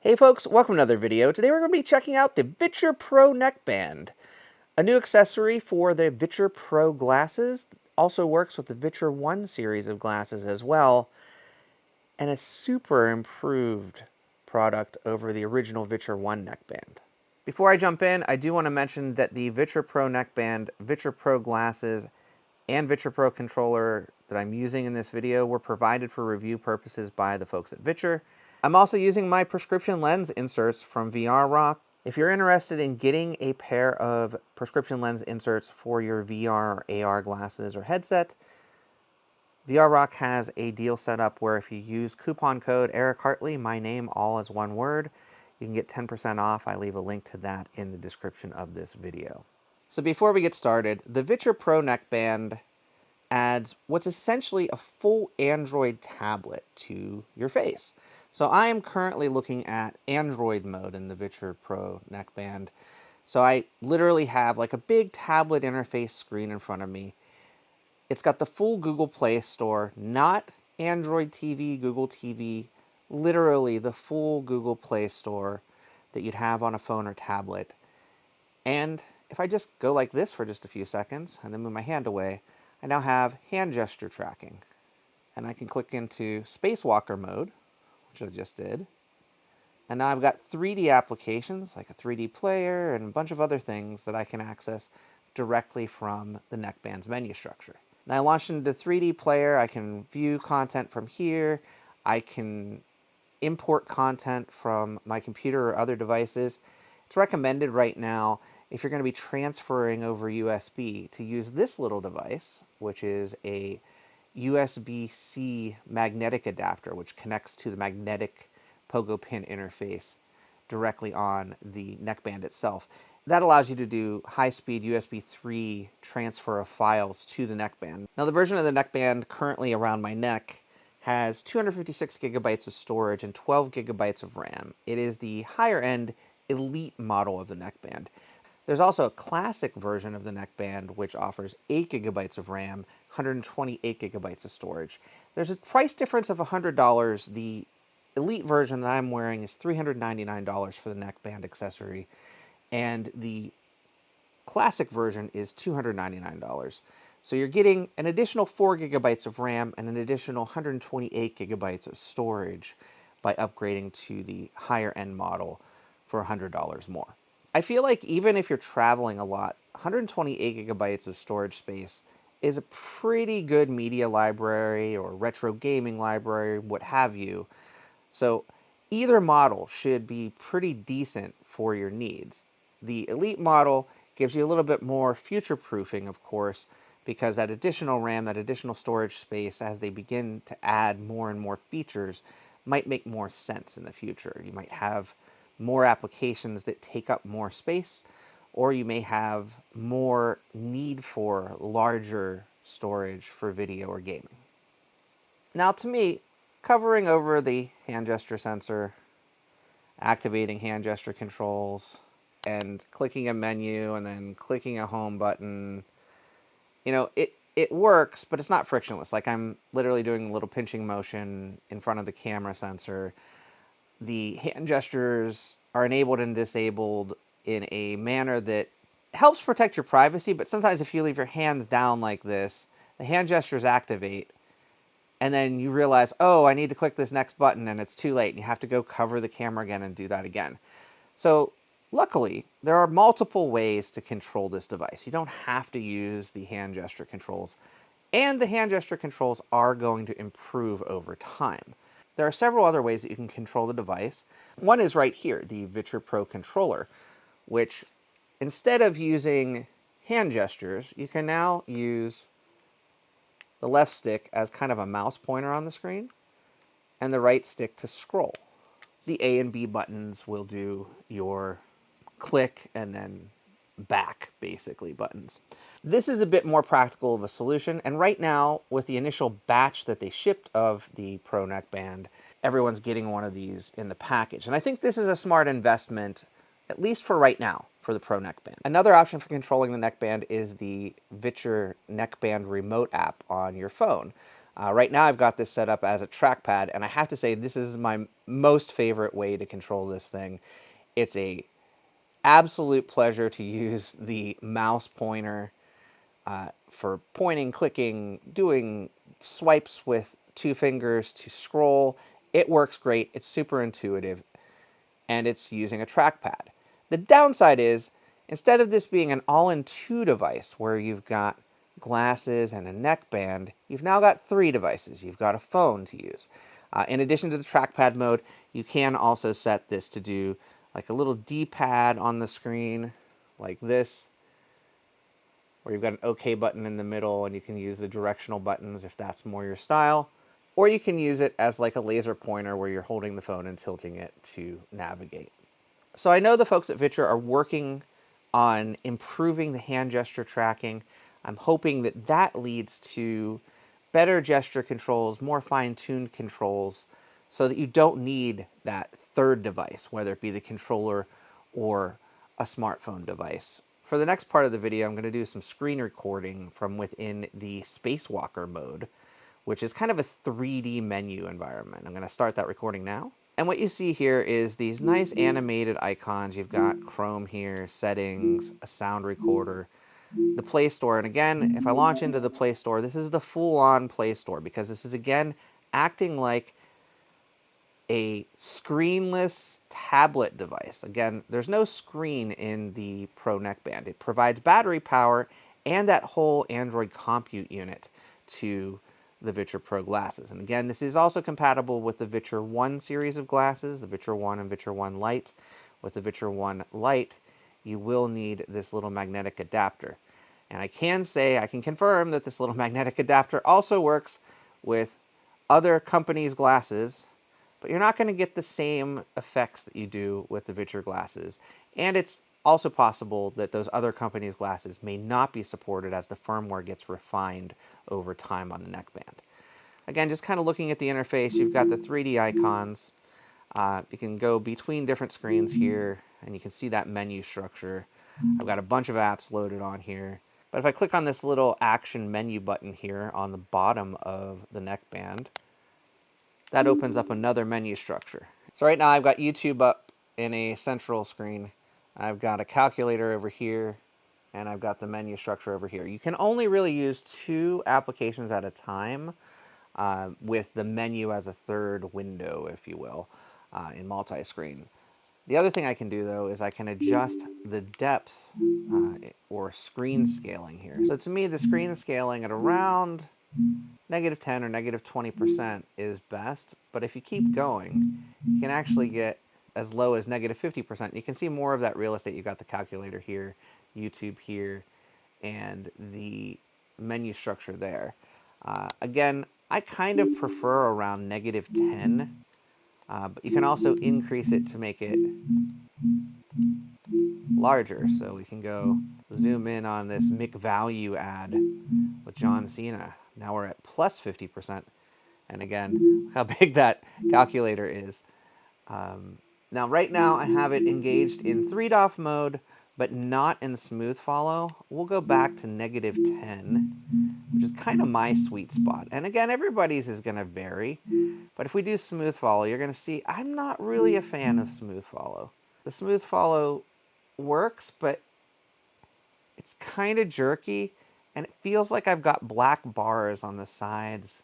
Hey folks, welcome to another video. Today we're going to be checking out the VITURE Pro Neckband, a new accessory for the VITURE Pro glasses. Also works with the VITURE 1 series of glasses as well, and a super improved product over the original VITURE 1 neckband. Before I jump in, I do want to mention that the VITURE Pro neckband, VITURE Pro glasses, and VITURE Pro controller that I'm using in this video were provided for review purposes by the folks at VITURE. I'm also using my prescription lens inserts from VRRock. If you're interested in getting a pair of prescription lens inserts for your VR or AR glasses or headset, VRRock has a deal set up where if you use coupon code Eric Hartley, my name all as one word, you can get 10% off. I leave a link to that in the description of this video. So before we get started, the VITURE Pro neckband adds what's essentially a full Android tablet to your face. So I am currently looking at Android mode in the VITURE Pro neckband. So I literally have like a big tablet interface screen in front of me. It's got the full Google Play Store, not Android TV, Google TV, literally the full Google Play Store that you'd have on a phone or tablet. And if I just go like this for just a few seconds and then move my hand away, I now have hand gesture tracking. And I can click into spacewalker mode, which I just did. And now I've got 3D applications, like a 3D player and a bunch of other things that I can access directly from the neckband's menu structure. Now I launched into the 3D player. I can view content from here. I can import content from my computer or other devices. It's recommended right now, if you're going to be transferring over USB, to use this little device, which is a USB-C magnetic adapter, which connects to the magnetic pogo pin interface directly on the neckband itself. That allows you to do high-speed USB 3 transfer of files to the neckband. Now, the version of the neckband currently around my neck has 256 gigabytes of storage and 12 gigabytes of RAM. It is the higher-end elite model of the neckband. There's also a classic version of the neckband which offers 8 gigabytes of RAM, 128 gigabytes of storage. There's a price difference of $100. The elite version that I'm wearing is $399 for the neckband accessory, and the classic version is $299. So you're getting an additional 4 gigabytes of RAM and an additional 128 gigabytes of storage by upgrading to the higher end model for $100 more. I feel like even if you're traveling a lot, 128 gigabytes of storage space is a pretty good media library or retro gaming library, what have you. So either model should be pretty decent for your needs. The Elite model gives you a little bit more future-proofing, of course, because that additional RAM, that additional storage space, as they begin to add more and more features, might make more sense in the future. You might have more applications that take up more space, or you may have more need for larger storage for video or gaming. Now, to me, covering over the hand gesture sensor, activating hand gesture controls, and clicking a menu and then clicking a home button, it works, but it's not frictionless. Like, I'm literally doing a little pinching motion in front of the camera sensor. The hand gestures are enabled and disabled in a manner that helps protect your privacy, but sometimes if you leave your hands down like this, the hand gestures activate, and then you realize, oh, I need to click this next button, and it's too late, and you have to go cover the camera again and do that again. So luckily, there are multiple ways to control this device. You don't have to use the hand gesture controls, and the hand gesture controls are going to improve over time. There are several other ways that you can control the device. One is right here, the VITURE Pro controller, which instead of using hand gestures, you can now use the left stick as kind of a mouse pointer on the screen, and the right stick to scroll. The A and B buttons will do your click and then back, basically, buttons. This is a bit more practical of a solution, and right now, with the initial batch that they shipped of the Pro neckband, everyone's getting one of these in the package. And I think this is a smart investment, at least for right now, for the Pro neckband. Another option for controlling the neckband is the VITURE neckband remote app on your phone. Right now I've got this set up as a trackpad, and I have to say this is my most favorite way to control this thing. It's a absolute pleasure to use the mouse pointer for pointing, clicking, doing swipes with 2 fingers to scroll. It works great. It's super intuitive, and it's using a trackpad. The downside is, instead of this being an all-in-2 device where you've got glasses and a neckband, you've now got 3 devices. You've got a phone to use. In addition to the trackpad mode, you can also set this to do like a little D-pad on the screen, like this, where you've got an OK button in the middle, and you can use the directional buttons if that's more your style. Or you can use it as like a laser pointer where you're holding the phone and tilting it to navigate. So I know the folks at VITURE are working on improving the hand gesture tracking. I'm hoping that that leads to better gesture controls, more fine-tuned controls, so that you don't need that third device, whether it be the controller or a smartphone device. For the next part of the video, I'm going to do some screen recording from within the Spacewalker mode, which is kind of a 3D menu environment. I'm going to start that recording now. And what you see here is these nice animated icons. You've got Chrome here, settings, a sound recorder, the Play Store. And again, if I launch into the Play Store, this is the full-on Play Store, because this is, again, acting like a screenless tablet device. Again, there's no screen in the Pro Neckband. It provides battery power and that whole Android compute unit to the VITURE Pro glasses. And again, this is also compatible with the VITURE 1 series of glasses, the VITURE 1 and VITURE 1 Lite. With the VITURE 1 Lite, you will need this little magnetic adapter. And I can confirm that this little magnetic adapter also works with other companies' glasses, but you're not going to get the same effects that you do with the VITURE glasses. And it's also possible that those other companies' glasses may not be supported as the firmware gets refined over time on the neckband. Again, just kind of looking at the interface, you've got the 3D icons. You can go between different screens here, and you can see that menu structure. I've got a bunch of apps loaded on here. But if I click on this little action menu button here on the bottom of the neckband, that opens up another menu structure. So right now I've got YouTube up in a central screen. I've got a calculator over here, and I've got the menu structure over here. You can only really use 2 applications at a time, with the menu as a third window, if you will, in multi-screen. The other thing I can do, though, is I can adjust the depth or screen scaling here. So to me, the screen scaling at around -10 or -20% is best, but if you keep going, you can actually get as low as -50%. You can see more of that real estate. You've got the calculator here, YouTube here, and the menu structure there. Again, I kind of prefer around -10, but you can also increase it to make it larger. So we can go zoom in on this McValue ad with John Cena. Now we're at +50%. And again, look how big that calculator is. Now, right now, I have it engaged in 3DOF mode, but not in smooth follow. We'll go back to -10, which is kind of my sweet spot. And again, everybody's is going to vary. But if we do smooth follow, you're going to see I'm not really a fan of smooth follow. The smooth follow works, but it's kind of jerky, and it feels like I've got black bars on the sides,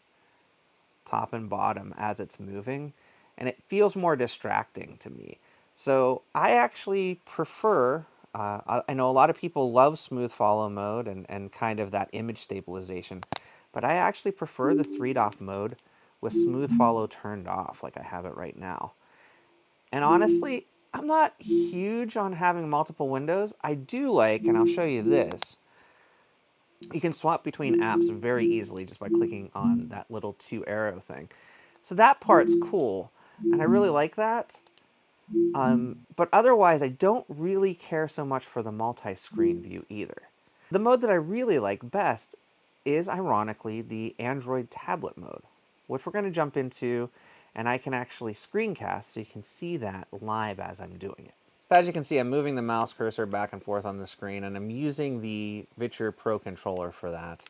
top and bottom, as it's moving, and it feels more distracting to me. So I actually prefer, I know a lot of people love smooth follow mode and kind of that image stabilization, but I actually prefer the 3DOF mode with smooth follow turned off, like I have it right now. And honestly, I'm not huge on having multiple windows. I do like, and I'll show you this, you can swap between apps very easily just by clicking on that little 2 arrow thing. So that part's cool, and I really like that. But otherwise, I don't really care so much for the multi-screen view either. The mode that I really like best is, ironically, the Android tablet mode, which we're going to jump into, and I can actually screencast so you can see that live as I'm doing it. So as you can see, I'm moving the mouse cursor back and forth on the screen, and I'm using the VITURE Pro controller for that.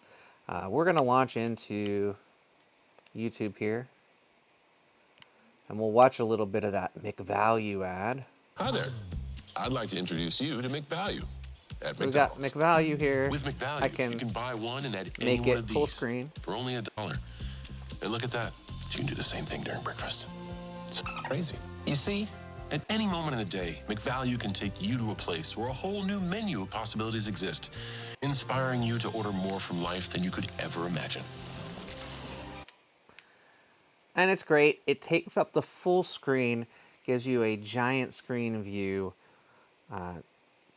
We're going to launch into YouTube here. And we'll watch a little bit of that McValue ad. Hi there. I'd like to introduce you to McValue at So we got McDonald's. McValue here. With McValue, I you can buy one and add any make one it of full these screen for only $1. And look at that. You can do the same thing during breakfast. It's crazy. You see, at any moment in the day, McValue can take you to a place where a whole new menu of possibilities exist, inspiring you to order more from life than you could ever imagine. And it's great. It takes up the full screen, gives you a giant screen view.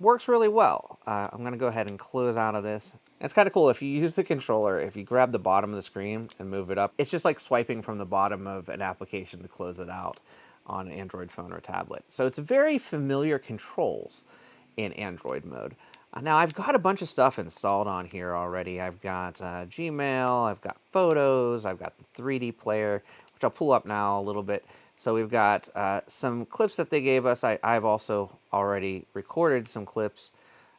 Works really well. I'm going to go ahead and close out of this. It's kind of cool. If you use the controller, if you grab the bottom of the screen and move it up, it's just like swiping from the bottom of an application to close it out on an Android phone or tablet. So it's very familiar controls in Android mode. Now I've got a bunch of stuff installed on here already. I've got Gmail, I've got Photos, I've got the 3D player, which I'll pull up now a little bit. So we've got some clips that they gave us. I've also already recorded some clips.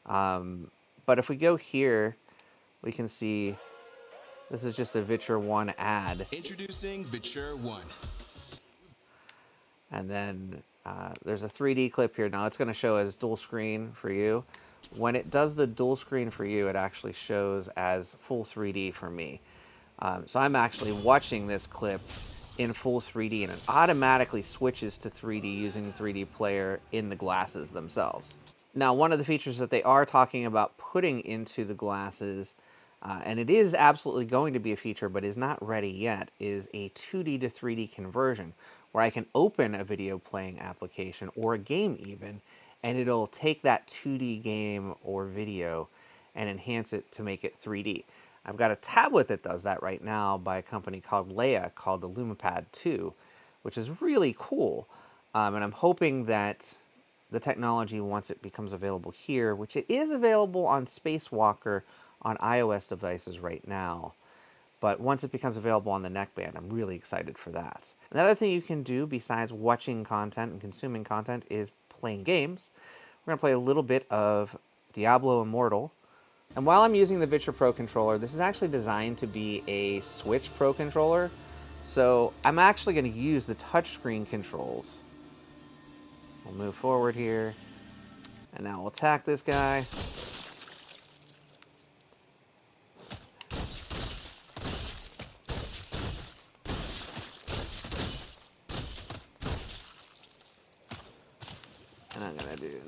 But if we go here, we can see this is just a VITURE 1 ad. Introducing VITURE 1. And then there's a 3D clip here. Now it's going to show as dual screen for you. When it does the dual screen for you, it actually shows as full 3D for me. So I'm actually watching this clip in full 3D, and it automatically switches to 3D using the 3D player in the glasses themselves. Now, one of the features that they are talking about putting into the glasses, and it is absolutely going to be a feature but is not ready yet, is a 2D to 3D conversion, where I can open a video playing application or a game even, and it'll take that 2D game or video and enhance it to make it 3D. I've got a tablet that does that right now by a company called Leia, called the LumaPad 2, which is really cool. And I'm hoping that the technology, once it becomes available here, which it is available on Spacewalker on iOS devices right now, but once it becomes available on the Neckband, I'm really excited for that. Another thing you can do besides watching content and consuming content is playing games. We're going to play a little bit of Diablo Immortal. And while I'm using the VITURE Pro controller, this is actually designed to be a Switch Pro controller. So I'm actually going to use the touchscreen controls. We'll move forward here. And now we'll attack this guy. And I'm going to do that.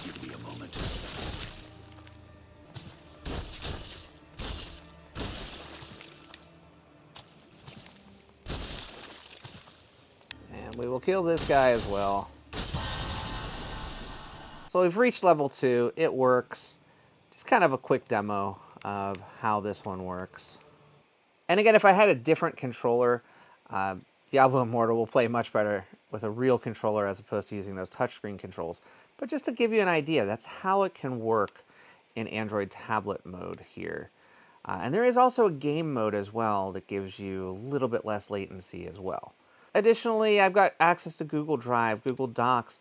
Give me a moment. And we will kill this guy as well. So we've reached level 2. It works. Just kind of a quick demo of how this one works. And again, if I had a different controller, Diablo Immortal will play much better with a real controller as opposed to using those touchscreen controls. But just to give you an idea, that's how it can work in Android tablet mode here. And there is also a game mode as well that gives you a little bit less latency as well. Additionally, I've got access to Google Drive, Google Docs,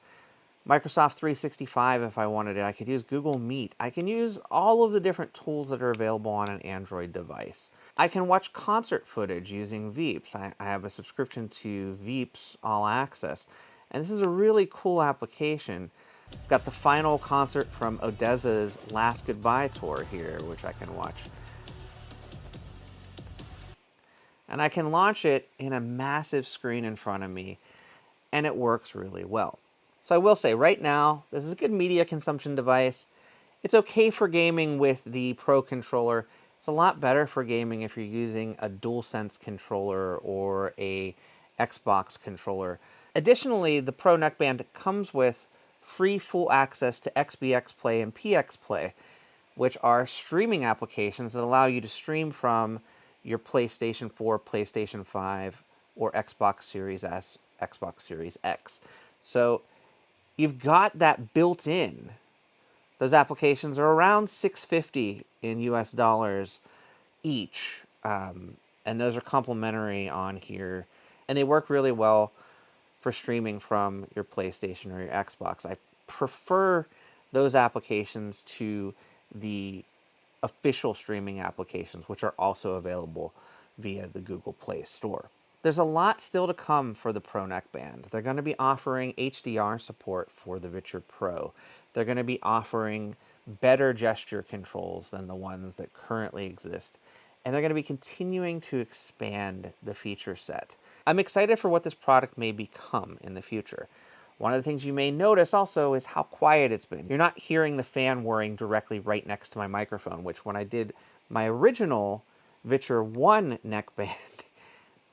Microsoft 365 if I wanted it. I could use Google Meet. I can use all of the different tools that are available on an Android device. I can watch concert footage using Veeps. I have a subscription to Veeps All Access. And this is a really cool application. I've got the final concert from Odessa's Last Goodbye tour here, which I can watch. And I can launch it in a massive screen in front of me, and it works really well. So I will say, right now, this is a good media consumption device. It's okay for gaming with the Pro controller. It's a lot better for gaming if you're using a DualSense controller or a Xbox controller. Additionally, the Pro Neckband comes with free full access to XBX Play and PX Play, which are streaming applications that allow you to stream from your PlayStation 4, PlayStation 5, or Xbox Series S, Xbox Series X. So you've got that built in. Those applications are around $650 in US dollars each, and those are complimentary on here, and they work really well for streaming from your PlayStation or your Xbox. I prefer those applications to the official streaming applications, which are also available via the Google Play Store. There's a lot still to come for the Pro Neckband. They're going to be offering HDR support for the VITURE Pro. They're going to be offering better gesture controls than the ones that currently exist. And they're going to be continuing to expand the feature set. I'm excited for what this product may become in the future. One of the things you may notice also is how quiet it's been. You're not hearing the fan whirring directly right next to my microphone, which when I did my original VITURE 1 neckband,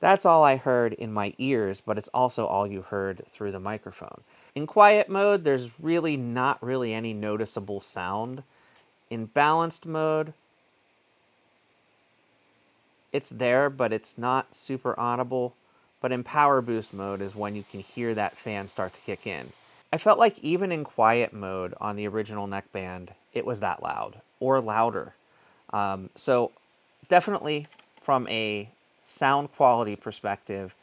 that's all I heard in my ears, but it's also all you heard through the microphone. In quiet mode, there's really not really any noticeable sound. In balanced mode, it's there, but it's not super audible. But in power boost mode is when you can hear that fan start to kick in. I felt like even in quiet mode on the original neckband, it was that loud or louder. So definitely from a sound quality perspective,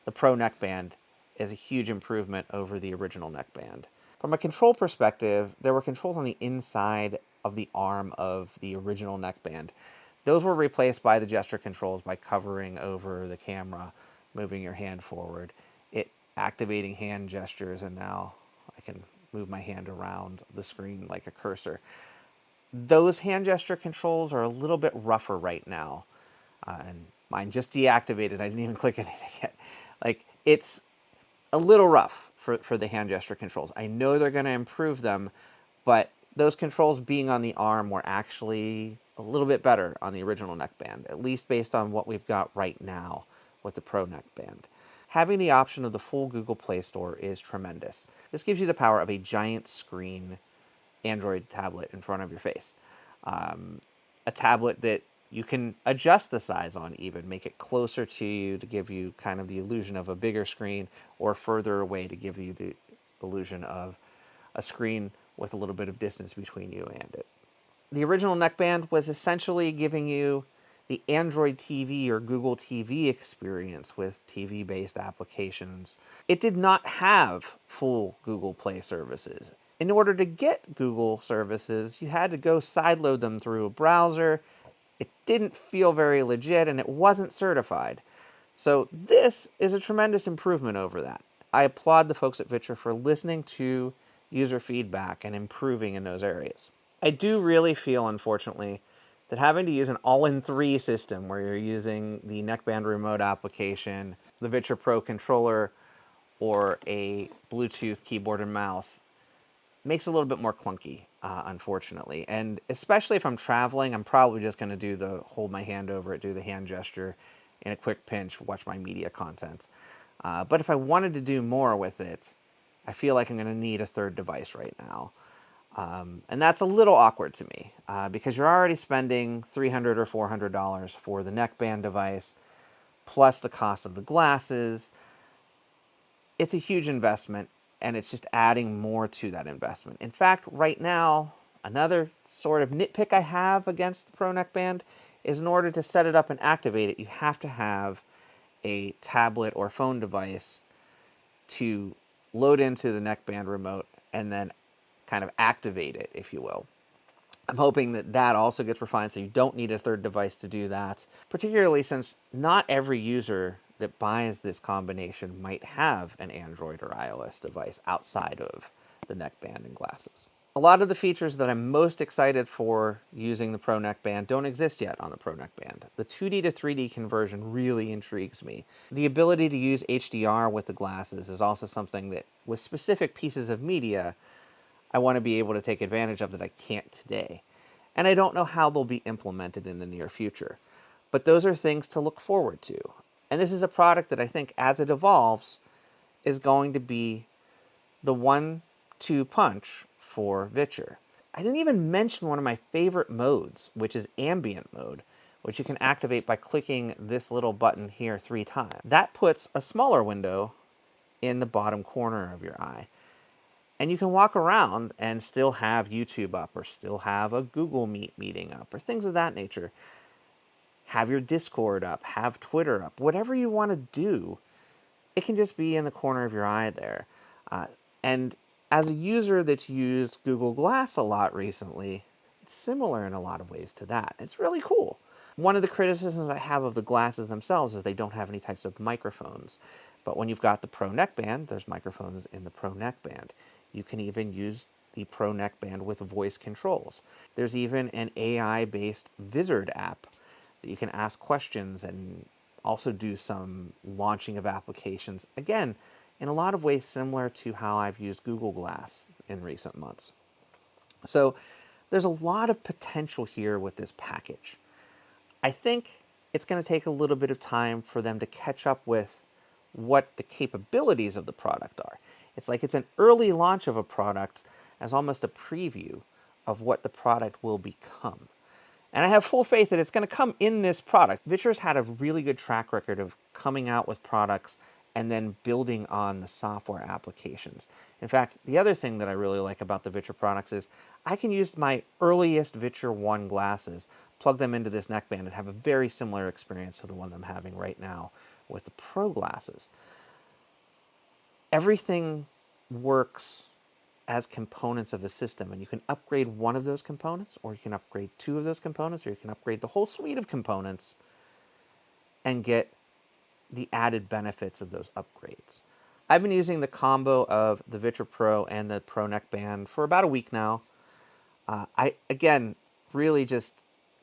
the Pro neckband is a huge improvement over the original neckband. From a control perspective, there were controls on the inside of the arm of the original neckband. Those were replaced by the gesture controls by covering over the camera, moving your hand forward, it activating hand gestures, and now I can move my hand around the screen like a cursor. Those hand gesture controls are a little bit rougher right now. And mine just deactivated. I didn't even click anything yet. Like, it's a little rough for the hand gesture controls. I know they're going to improve them, but those controls being on the arm were actually a little bit better on the original neckband, at least based on what we've got right now with the Pro neckband. Having the option of the full Google Play Store is tremendous. This gives you the power of a giant screen Android tablet in front of your face. A tablet that you can adjust the size on, even make it closer to you to give you kind of the illusion of a bigger screen, or further away to give you the illusion of a screen with a little bit of distance between you and it. The original neckband was essentially giving you the Android TV or Google TV experience with TV-based applications. It did not have full Google Play services. In order to get Google services, you had to go sideload them through a browser. It didn't feel very legit, and it wasn't certified. So this is a tremendous improvement over that. I applaud the folks at VITURE for listening to user feedback and improving in those areas. I do really feel, unfortunately, that having to use an all-in-3 system where you're using the neckband remote application, the VITURE Pro controller, or a Bluetooth keyboard and mouse makes it a little bit more clunky, unfortunately. And especially if I'm traveling, I'm probably just going to do the hold my hand over it, do the hand gesture in a quick pinch, watch my media content. But if I wanted to do more with it, I feel like I'm going to need a third device right now. And that's a little awkward to me because you're already spending $300 or $400 for the neckband device, plus the cost of the glasses. It's a huge investment, and it's just adding more to that investment. In fact, right now, another sort of nitpick I have against the Pro Neckband is in order to set it up and activate it, you have to have a tablet or phone device to load into the neckband remote and then kind of activate it, if you will. I'm hoping that that also gets refined so you don't need a third device to do that, particularly since not every user that buys this combination might have an Android or iOS device outside of the neckband and glasses. A lot of the features that I'm most excited for using the Pro Neckband don't exist yet on the Pro Neckband. The 2D to 3D conversion really intrigues me. The ability to use HDR with the glasses is also something that, with specific pieces of media, I want to be able to take advantage of that I can't today. And I don't know how they'll be implemented in the near future. But those are things to look forward to. And this is a product that I think, as it evolves, is going to be the 1-2 punch for VITURE. I didn't even mention one of my favorite modes, which is ambient mode, which you can activate by clicking this little button here 3 times. That puts a smaller window in the bottom corner of your eye. And you can walk around and still have YouTube up, or still have a Google Meet meeting up, or things of that nature. Have your Discord up, have Twitter up, whatever you want to do, it can just be in the corner of your eye there. And As a user that's used Google Glass a lot recently, it's similar in a lot of ways to that. It's really cool. One of the criticisms I have of the glasses themselves is they don't have any types of microphones. But when you've got the Pro Neckband, there's microphones in the Pro Neckband. You can even use the Pro Neckband with voice controls. There's even an AI-based VITURE app that you can ask questions and also do some launching of applications. Again, in a lot of ways similar to how I've used Google Glass in recent months. So there's a lot of potential here with this package. I think it's going to take a little bit of time for them to catch up with what the capabilities of the product are. It's like it's an early launch of a product as almost a preview of what the product will become. And I have full faith that it's going to come in this product. VITURE's had a really good track record of coming out with products and then building on the software applications. In fact, the other thing that I really like about the VITURE products is I can use my earliest VITURE 1 glasses, plug them into this neckband, and have a very similar experience to the one I'm having right now with the Pro glasses. Everything works as components of a system, and you can upgrade one of those components, or you can upgrade two of those components, or you can upgrade the whole suite of components and get the added benefits of those upgrades. I've been using the combo of the VITURE Pro and the Pro Neckband for about a week now. Again, really just,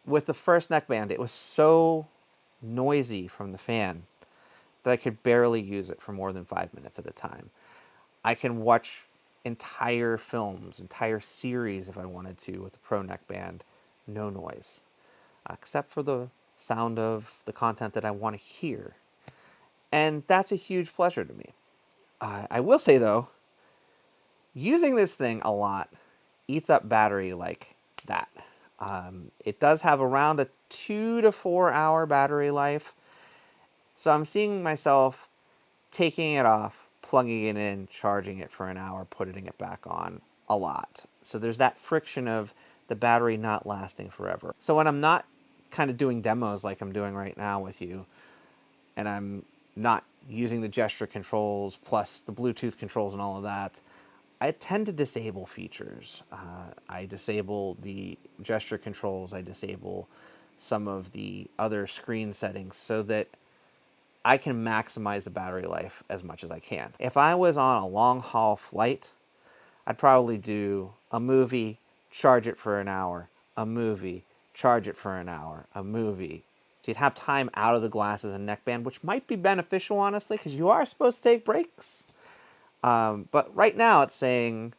with the first neckband, it was so noisy from the fan that I could barely use it for more than 5 minutes at a time. I can watch entire films, entire series if I wanted to with the Pro Neckband, no noise, except for the sound of the content that I want to hear. And that's a huge pleasure to me. I will say though, using this thing a lot eats up battery like that. It does have around a 2 to 4 hour battery life. So I'm seeing myself taking it off, plugging it in, charging it for an hour, putting it back on a lot. So there's that friction of the battery not lasting forever. So when I'm not kind of doing demos like I'm doing right now with you, and I'm not using the gesture controls plus the Bluetooth controls and all of that, I tend to disable features. I disable the gesture controls, I disable some of the other screen settings so that I can maximize the battery life as much as I can. If I was on a long haul flight, I'd probably do a movie, charge it for an hour, a movie, charge it for an hour, a movie. So you'd have time out of the glasses and neckband, which might be beneficial, honestly, because you are supposed to take breaks. But right now it's saying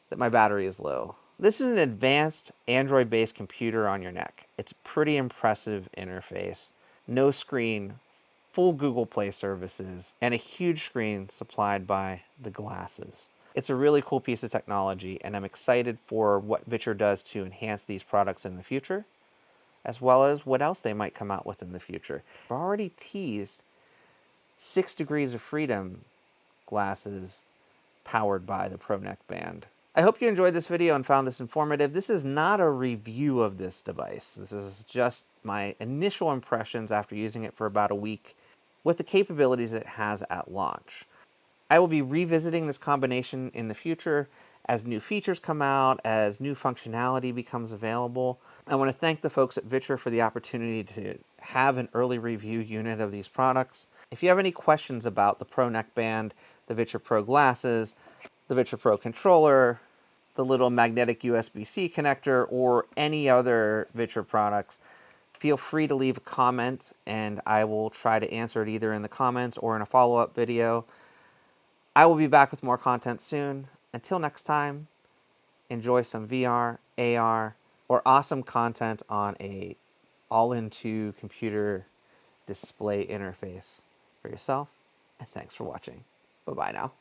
that my battery is low. This is an advanced Android-based computer on your neck. It's a pretty impressive interface. No screen, full Google Play services, and a huge screen supplied by the glasses. It's a really cool piece of technology, and I'm excited for what VITURE does to enhance these products in the future, as well as what else they might come out with in the future. I've already teased 6 Degrees of Freedom glasses powered by the Pro Neckband. I hope you enjoyed this video and found this informative. This is not a review of this device. This is just my initial impressions after using it for about a week with the capabilities it has at launch. I will be revisiting this combination in the future as new features come out, as new functionality becomes available. I want to thank the folks at VITURE for the opportunity to have an early review unit of these products. If you have any questions about the Pro Neckband, the VITURE Pro glasses, the VITURE Pro controller, the little magnetic USB-C connector, or any other VITURE products, feel free to leave a comment and I will try to answer it either in the comments or in a follow-up video. I will be back with more content soon. Until next time, enjoy some VR, AR, or awesome content on a all-into computer display interface for yourself. And thanks for watching. Bye-bye now.